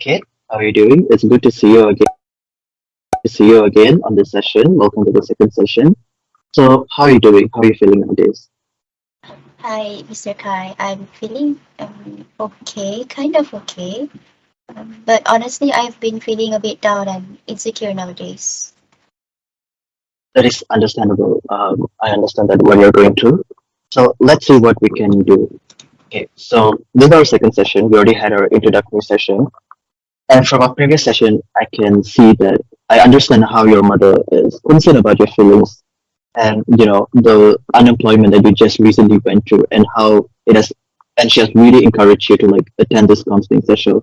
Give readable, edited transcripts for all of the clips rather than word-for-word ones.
Kate. How are you doing? It's good to see you again. See you again on this session. Welcome to the second session. So, how are you doing? How are you feeling nowadays? Hi, Mr. Kai. I'm feeling okay, kind of okay. But honestly, I've been feeling a bit down and insecure nowadays. That is understandable. I understand that what you're going through. So, let's see what we can do. Okay. So, this is our second session. We already had our introductory session, and from our previous session, I can see that I understand how your mother is concerned about your feelings and the unemployment that you just recently went through and how it has and she has really encouraged you to like attend this counseling session.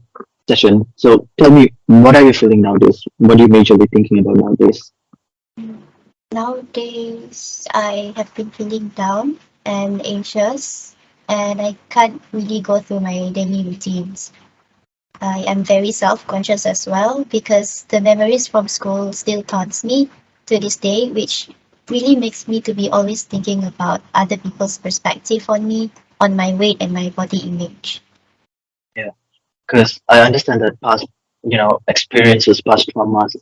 So tell me, what are you feeling nowadays? What are you majorly thinking about nowadays? Mm, Nowadays, I have been feeling down and anxious, and I can't really go through my daily routines. I am very self-conscious as well because the memories from school still taunts me to this day, which really makes me to be always thinking about other people's perspective on me, on my weight and my body image. Yeah, because I understand that past experiences, past traumas,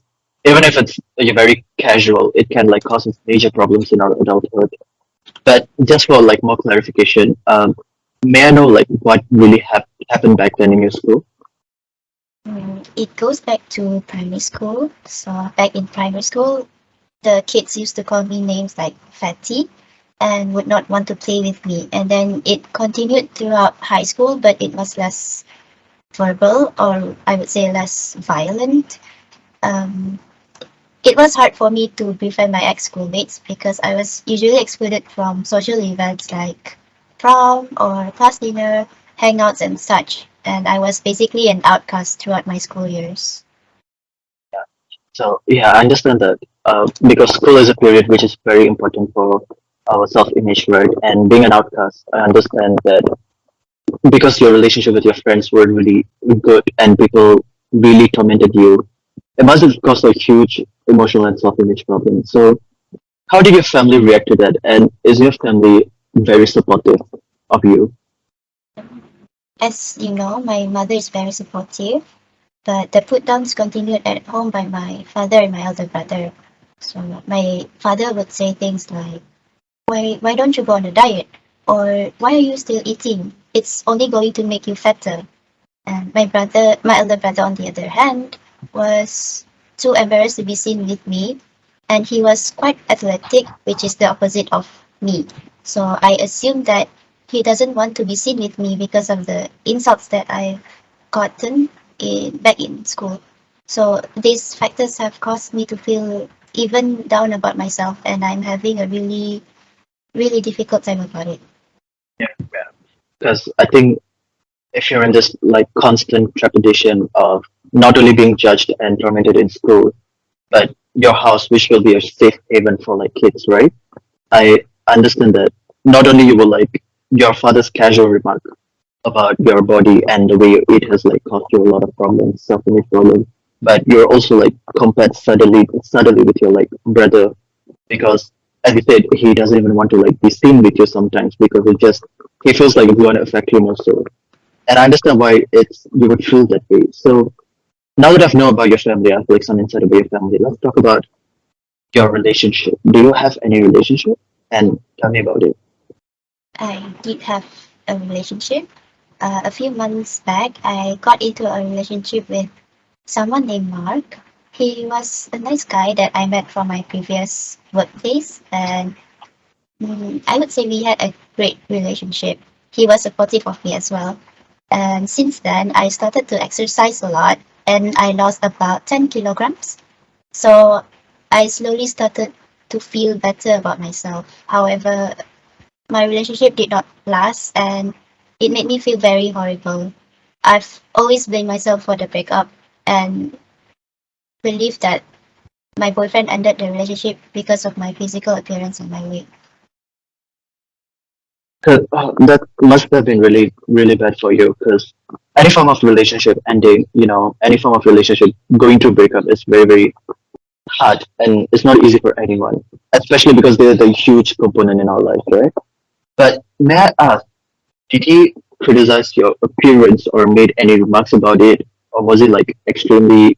even if it's very casual, it can like cause us major problems in our adulthood. But just for like more clarification, may I know like what really happened back then in your school? It goes back to primary school. So back in primary school, the kids used to call me names like fatty and would not want to play with me. And then it continued throughout high school, but it was less verbal, or I would say less violent. Um, it was hard for me to befriend my ex schoolmates because I was usually excluded from social events like prom or class dinner, hangouts, and such. And I was basically an outcast throughout my school years. So yeah, I understand that because school is a period which is very important for our self-image, right? And being an outcast, I understand that because your relationship with your friends were really good and people really tormented you, it must have caused a huge emotional and self-image problem. So how did your family react to that? And is your family very supportive of you? As you know, my mother is very supportive, but the put downs continued at home by my father and my elder brother. So my father would say things like, why don't you go on a diet? Or why are you still eating? It's only going to make you fatter. And my elder brother, on the other hand, was too embarrassed to be seen with me, and he was quite athletic, which is the opposite of me. So I assumed that he doesn't want to be seen with me because of the insults that I've gotten back in school. So these factors have caused me to feel even down about myself, and I'm having a really difficult time about it. Yeah, because I think if you're in this like constant trepidation of not only being judged and tormented in school, but your house, which will be a safe haven for like kids, right? I understand that not only you will like your father's casual remark about your body and the way you eat has like caused you a lot of problems, self-image problems, but you're also like compared suddenly with your like brother because as you said, he doesn't even want to like be seen with you sometimes because it just he feels like it's going to affect you more so. And I understand why it's you would feel that way. So now that I've known about your family, I have like some insight about your family. Let's talk about your relationship. Do you have any relationship? And tell me about it. I did have a relationship. A few months back, I got into a relationship with someone named Mark. He was a nice guy that I met from my previous workplace, and I would say we had a great relationship. He was supportive of me as well. And since then, I started to exercise a lot, and I lost about 10 kilograms. So I slowly started to feel better about myself. However, my relationship did not last, and it made me feel very horrible. I've always blamed myself for the breakup and believed that my boyfriend ended the relationship because of my physical appearance and my weight. 'Cause, that must have been really, really bad for you. Because any form of relationship ending, any form of relationship going through breakup is very, very hard, and it's not easy for anyone, especially because they're the huge component in our life, right? But may I ask, did he criticize your appearance or made any remarks about it? or was it like extremely,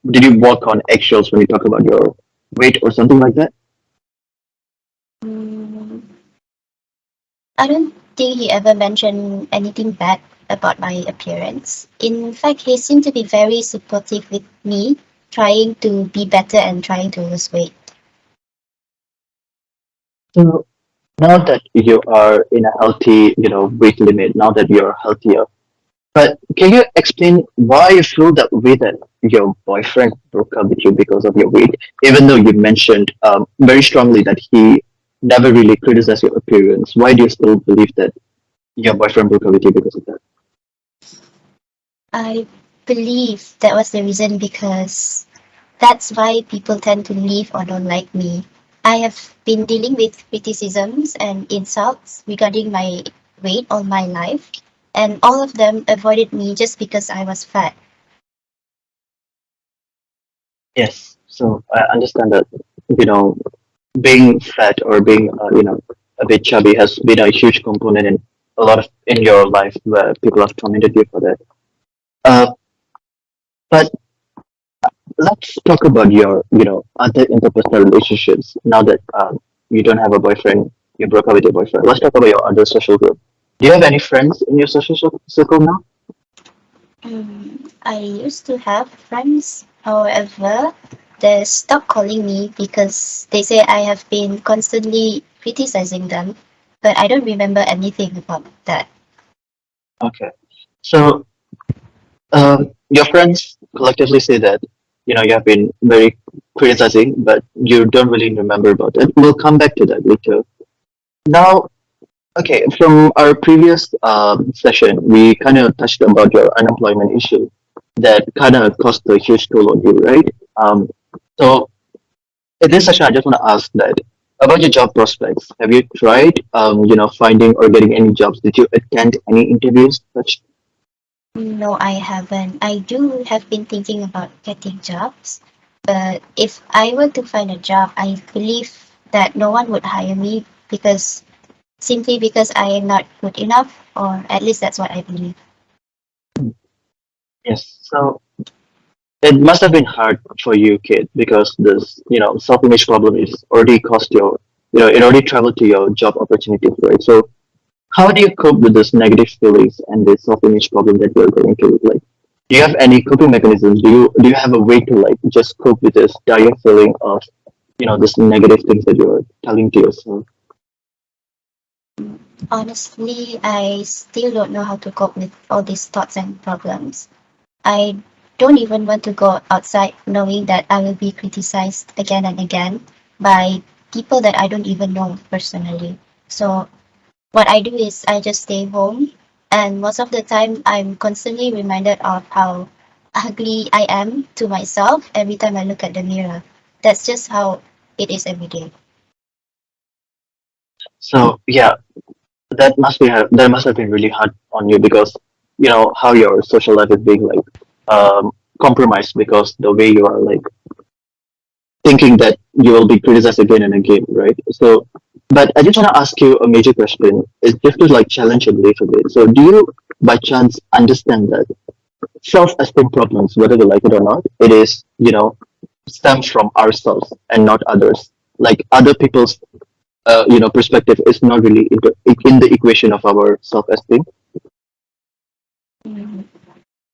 did you walk on eggshells when you talk about your weight or something like that? Mm, I don't think he ever mentioned anything bad about my appearance. In fact, he seemed to be very supportive with me, trying to be better and trying to lose weight. So now that you are in a healthy, weight limit, now that you're healthier, but can you explain why you feel that way that your boyfriend broke up with you because of your weight, even though you mentioned very strongly that he never really criticized your appearance? Why do you still believe that your boyfriend broke up with you because of that? I believe that was the reason because that's why people tend to leave or don't like me. I have been dealing with criticisms and insults regarding my weight all my life, and all of them avoided me just because I was fat. Yes. So I understand that, you know, being fat or being, a bit chubby has been a huge component in a lot of in your life where people have tormented you for that. Uh, but let's talk about your, other interpersonal relationships. Now that you don't have a boyfriend, you broke up with your boyfriend. Let's talk about your other social group. Do you have any friends in your social circle now? I used to have friends, however, they stopped calling me because they say I have been constantly criticizing them, but I don't remember anything about that. Okay. So your friends collectively say that you have been very criticizing, but you don't really remember about it. We'll come back to that later. Now, okay, from our previous session, we kind of touched about your unemployment issue that kind of cost a huge toll on you, right? So in this session, I just want to ask that about your job prospects. Have you tried, finding or getting any jobs? Did you attend any interviews? Such. No, I haven't. I do have been thinking about getting jobs, but if I were to find a job, I believe that no one would hire me because simply because I am not good enough, or at least that's what I believe. Yes. So it must have been hard for you, kid, because this, self-image problem is already cost your, it already traveled to your job opportunities, right? So how do you cope with this negative feelings and this self-image problem that you're going through? Like, do you have any coping mechanisms? Do you have a way to like just cope with this dire feeling of, this negative things that you're telling to yourself? Honestly, I still don't know how to cope with all these thoughts and problems. I don't even want to go outside knowing that I will be criticized again and again by people that I don't even know personally. So what I do is I just stay home, and most of the time I'm constantly reminded of how ugly I am to myself every time I look at the mirror. That's just how it is every day. So yeah, that must have been really hard on you because how your social life is being like compromised because the way you are like thinking that you will be criticized again and again, right? So, but I just want to ask you a major question. It's just to like challenge your belief a bit. So, do you by chance understand that self-esteem problems, whether we like it or not, it is stems from ourselves and not others. Like other people's perspective is not really in the equation of our self-esteem. Mhm.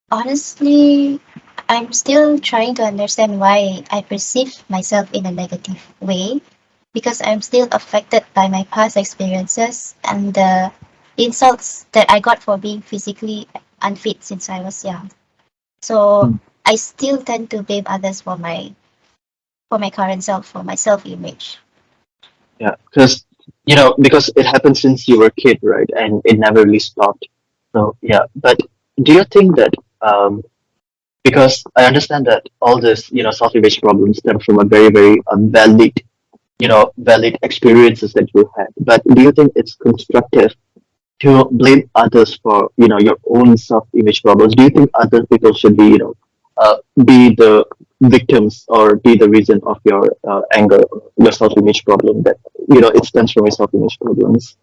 Honestly, I'm still trying to understand why I perceive myself in a negative way because I'm still affected by my past experiences and the insults that I got for being physically unfit since I was young. So I still tend to blame others for my current self, for my self image. Yeah, because it happened since you were a kid, right? And it never really stopped. So yeah, but do you think that because I understand that all this self-image problems stem from a very very valid experiences that you had. But do you think it's constructive to blame others for your own self-image problems? Do you think other people should be be the victims or be the reason of your anger, your self-image problem that it stems from your self-image problems?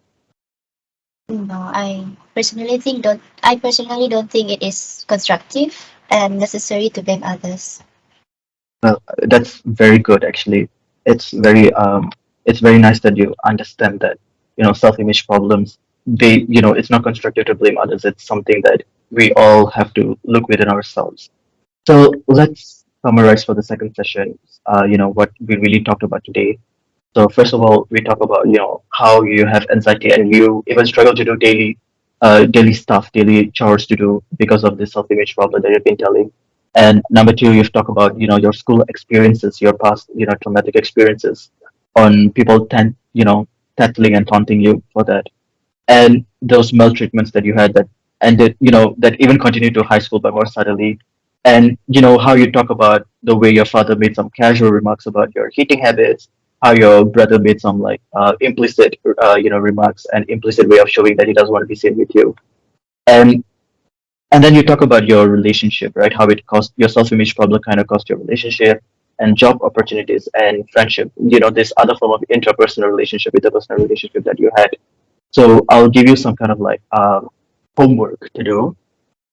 No, I personally don't think it is constructive and necessary to blame others. Well, that's very good actually. It's very it's very nice that you understand that, self-image problems, it's not constructive to blame others. It's something that we all have to look within ourselves. So let's summarize for the second session, what we really talked about today. So first of all, we talk about how you have anxiety and you even struggle to do daily stuff, daily chores to do because of this self-image problem that you've been telling. And number two, you've talked about your school experiences, your past traumatic experiences, on people tattling and taunting you for that, and those maltreatments that you had that ended, that even continued to high school but more subtly. And how you talk about the way your father made some casual remarks about your eating habits, how your brother made some like implicit remarks and implicit way of showing that he doesn't want to be seen with you. And and then you talk about your relationship, right? How it cost your self-image problem, kind of cost your relationship and job opportunities and friendship, this other form of interpersonal relationship, interpersonal relationship that you had. So I'll give you some kind of like homework to do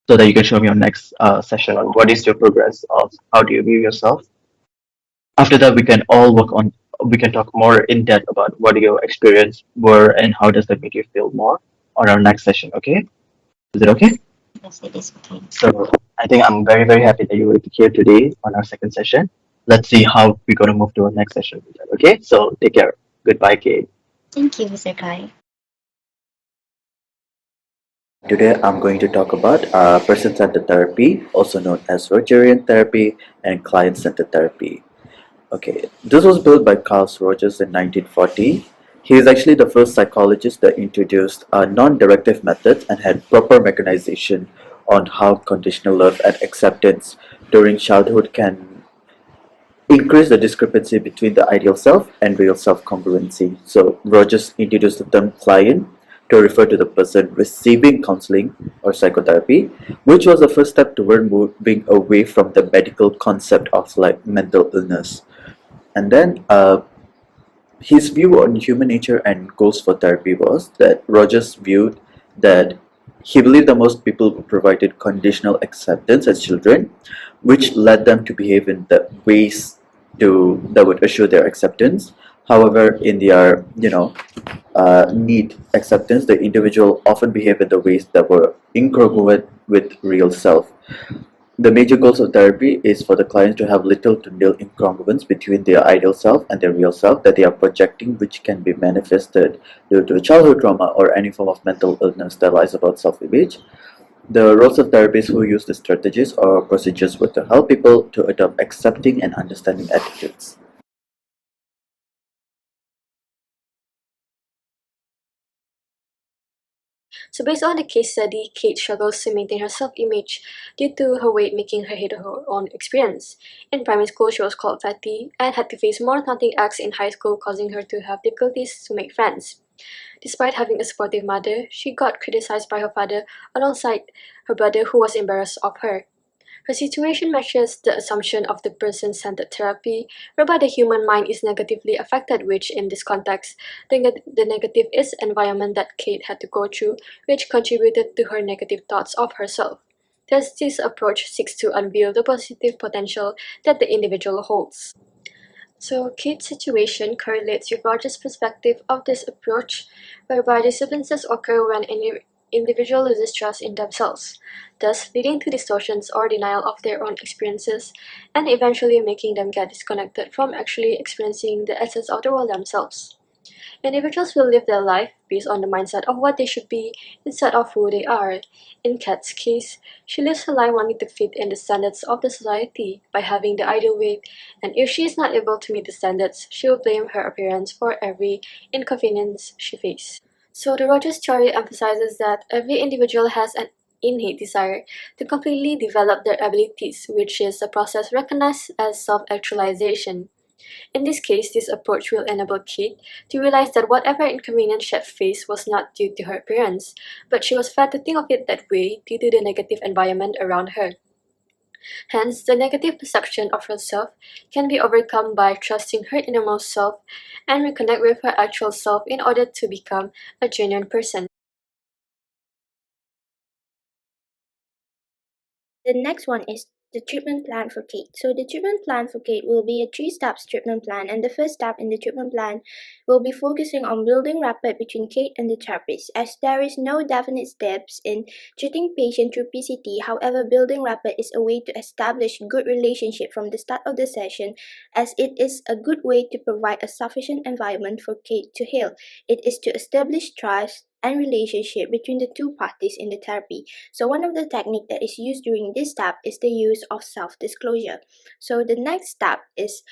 so that you can show me your next session on what is your progress of how do you view yourself. After that, we can talk more in depth about what your experience were and how does that make you feel more on our next session. Okay, is it okay? Yes, it is okay. So I think I'm very very happy that you were here today on our second session. Let's see how we're gonna move to our next session. Okay, so take care. Goodbye, Kate. Thank you, Mr. Kai. Today, I'm going to talk about person centered therapy, also known as Rogerian therapy and client centered therapy. Okay, this was built by Carl Rogers in 1940. He is actually the first psychologist that introduced non directive methods and had proper mechanization on how conditional love and acceptance during childhood can increase the discrepancy between the ideal self and real self congruency. So Rogers introduced the term client to refer to the person receiving counseling or psychotherapy, which was the first step toward moving away from the medical concept of like mental illness. And then his view on human nature and goals for therapy was that Rogers viewed that he believed that most people were provided conditional acceptance as children, which led them to behave in the ways that would assure their acceptance. However, in their need acceptance, the individual often behave in the ways that were incongruent with real self. The major goals of therapy is for the clients to have little to nil incongruence between their ideal self and their real self that they are projecting, which can be manifested due to childhood trauma or any form of mental illness that lies about self-image. The roles of therapists who use the strategies or procedures were to help people to adopt accepting and understanding attitudes. So, based on the case study, Kate struggles to maintain her self image due to her weight making her hate her own experience. In primary school, she was called fatty and had to face more taunting acts in high school, causing her to have difficulties to make friends. Despite having a supportive mother, she got criticized by her father alongside her brother, who was embarrassed of her. Her situation matches the assumption of the person-centered therapy, whereby the human mind is negatively affected, which in this context, the negative is environment that Kate had to go through, which contributed to her negative thoughts of herself. Thus, this approach seeks to unveil the positive potential that the individual holds. So, Kate's situation correlates with Roger's perspective of this approach, whereby disturbances occur when an individual loses trust in themselves, thus leading to distortions or denial of their own experiences, and eventually making them get disconnected from actually experiencing the essence of the world themselves. Individuals will live their life based on the mindset of what they should be instead of who they are. In Kat's case, she lives her life wanting to fit in the standards of the society by having the ideal weight, and if she is not able to meet the standards, she will blame her appearance for every inconvenience she faces. So the Rogers story emphasizes that every individual has an innate desire to completely develop their abilities, which is a process recognized as self-actualization. In this case, this approach will enable Kate to realize that whatever inconvenience she had faced was not due to her appearance, but she was fed to think of it that way due to the negative environment around her. Hence, the negative perception of herself can be overcome by trusting her innermost self and reconnect with her actual self in order to become a genuine person. The next one is the treatment plan for Kate. So the treatment plan for Kate will be a 3-step treatment plan, and the first step in the treatment plan will be focusing on building rapport between Kate and the therapist, as there is no definite steps in treating patient through PCT. However, building rapport is a way to establish good relationship from the start of the session, as it is a good way to provide a sufficient environment for Kate to heal. It is to establish trust and relationship between the two parties in the therapy. So one of the technique that is used during this step is the use of self-disclosure. So the next step is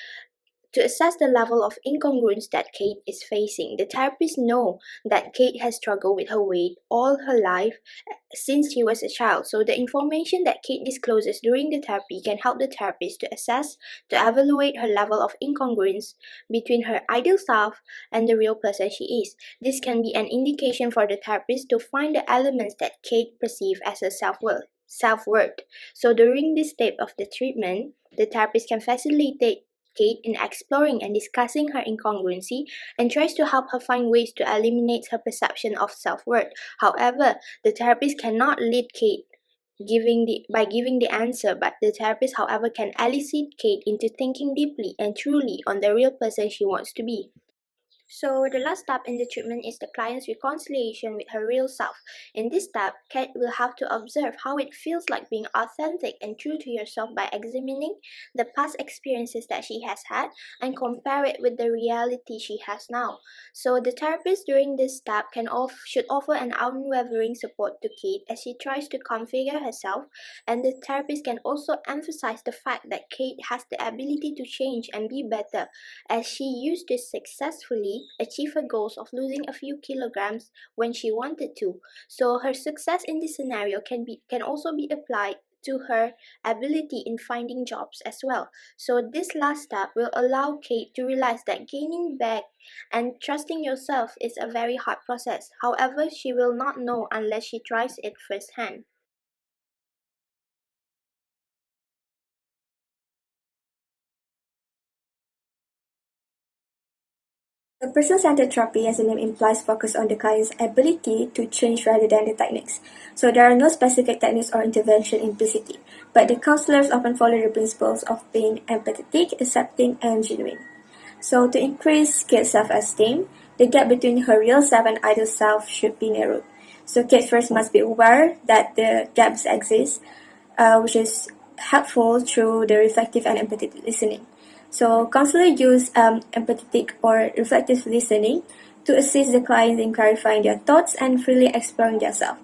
to assess the level of incongruence that Kate is facing. The therapists know that Kate has struggled with her weight all her life since she was a child. So the information that Kate discloses during the therapy can help the therapist to assess, to evaluate her level of incongruence between her ideal self and the real person she is. This can be an indication for the therapist to find the elements that Kate perceives as her self-worth. So during this step of the treatment, the therapist can facilitate Kate in exploring and discussing her incongruency and tries to help her find ways to eliminate her perception of self-worth. However, the therapist cannot lead Kate by giving the answer, but the therapist, however, can elicit Kate into thinking deeply and truly on the real person she wants to be. So the last step in the treatment is the client's reconciliation with her real self. In this step, Kate will have to observe how it feels like being authentic and true to yourself by examining the past experiences that she has had and compare it with the reality she has now. So the therapist during this step should offer an unwavering support to Kate as she tries to configure herself, and the therapist can also emphasize the fact that Kate has the ability to change and be better, as she used to successfully achieve her goals of losing a few kilograms when she wanted to. So her success in this scenario can also be applied to her ability in finding jobs as well. So this last step will allow Kate to realize that gaining back and trusting yourself is a very hard process. However, she will not know unless she tries it firsthand. The person-centered therapy, as the name implies, focus on the client's ability to change rather than the techniques. So there are no specific techniques or intervention in PCT, but the counselors often follow the principles of being empathetic, accepting, and genuine. So to increase Kate's self-esteem, the gap between her real self and ideal self should be narrowed. So Kate first must be aware that the gaps exist, which is helpful through the reflective and empathetic listening. So counselors use empathetic or reflective listening to assist the client in clarifying their thoughts and freely exploring themselves.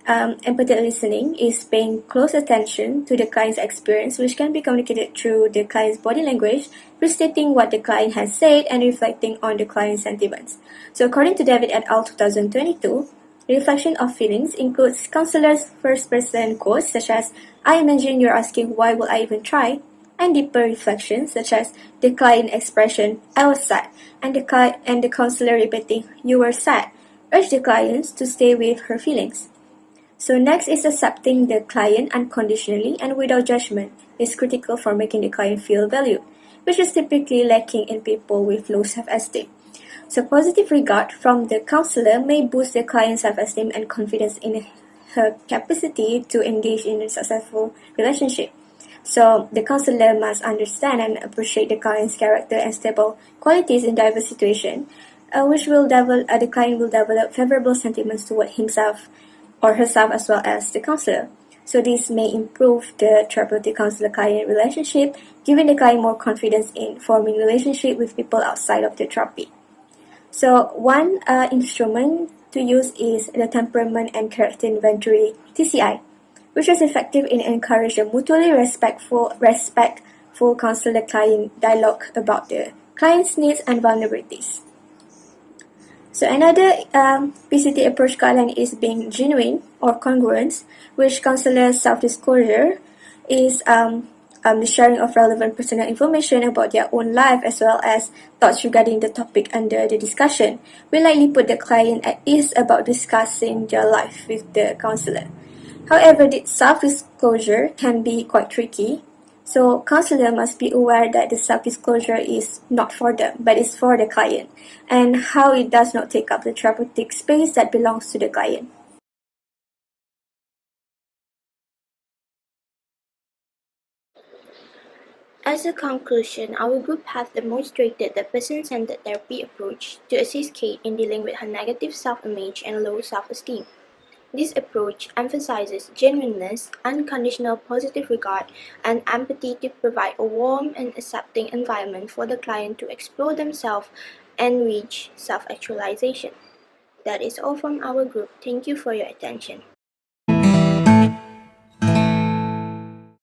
Empathetic listening is paying close attention to the client's experience, which can be communicated through the client's body language, restating what the client has said and reflecting on the client's sentiments. So according to David et al. 2022, reflection of feelings includes counselors' first-person quotes such as, "I imagine you're asking why will I even try?" and deeper reflections such as the client expression, "I was sad," and the counselor repeating, "You were sad," urge the clients to stay with her feelings. So next is accepting the client unconditionally and without judgment is critical for making the client feel valued, which is typically lacking in people with low self-esteem. So positive regard from the counselor may boost the client's self-esteem and confidence in her capacity to engage in a successful relationship. So the counselor must understand and appreciate the client's character and stable qualities in diverse situations, the client will develop favorable sentiments toward himself or herself as well as the counselor. So this may improve the therapeutic counselor-client relationship, giving the client more confidence in forming relationship with people outside of the therapy. So one instrument to use is the Temperament and Character Inventory (TCI), which is effective in encouraging mutually respectful counselor-client dialogue about the client's needs and vulnerabilities. So another PCT approach guideline is being genuine or congruence, which counselor self-disclosure is the sharing of relevant personal information about their own life as well as thoughts regarding the topic under the discussion will likely put the client at ease about discussing their life with the counselor. However, this self-disclosure can be quite tricky, so counselor must be aware that the self-disclosure is not for them, but is for the client, and how it does not take up the therapeutic space that belongs to the client. As a conclusion, our group has demonstrated the person-centered therapy approach to assist Kate in dealing with her negative self-image and low self-esteem. This approach emphasizes genuineness, unconditional positive regard, and empathy to provide a warm and accepting environment for the client to explore themselves and reach self-actualization. That is all from our group. Thank you for your attention.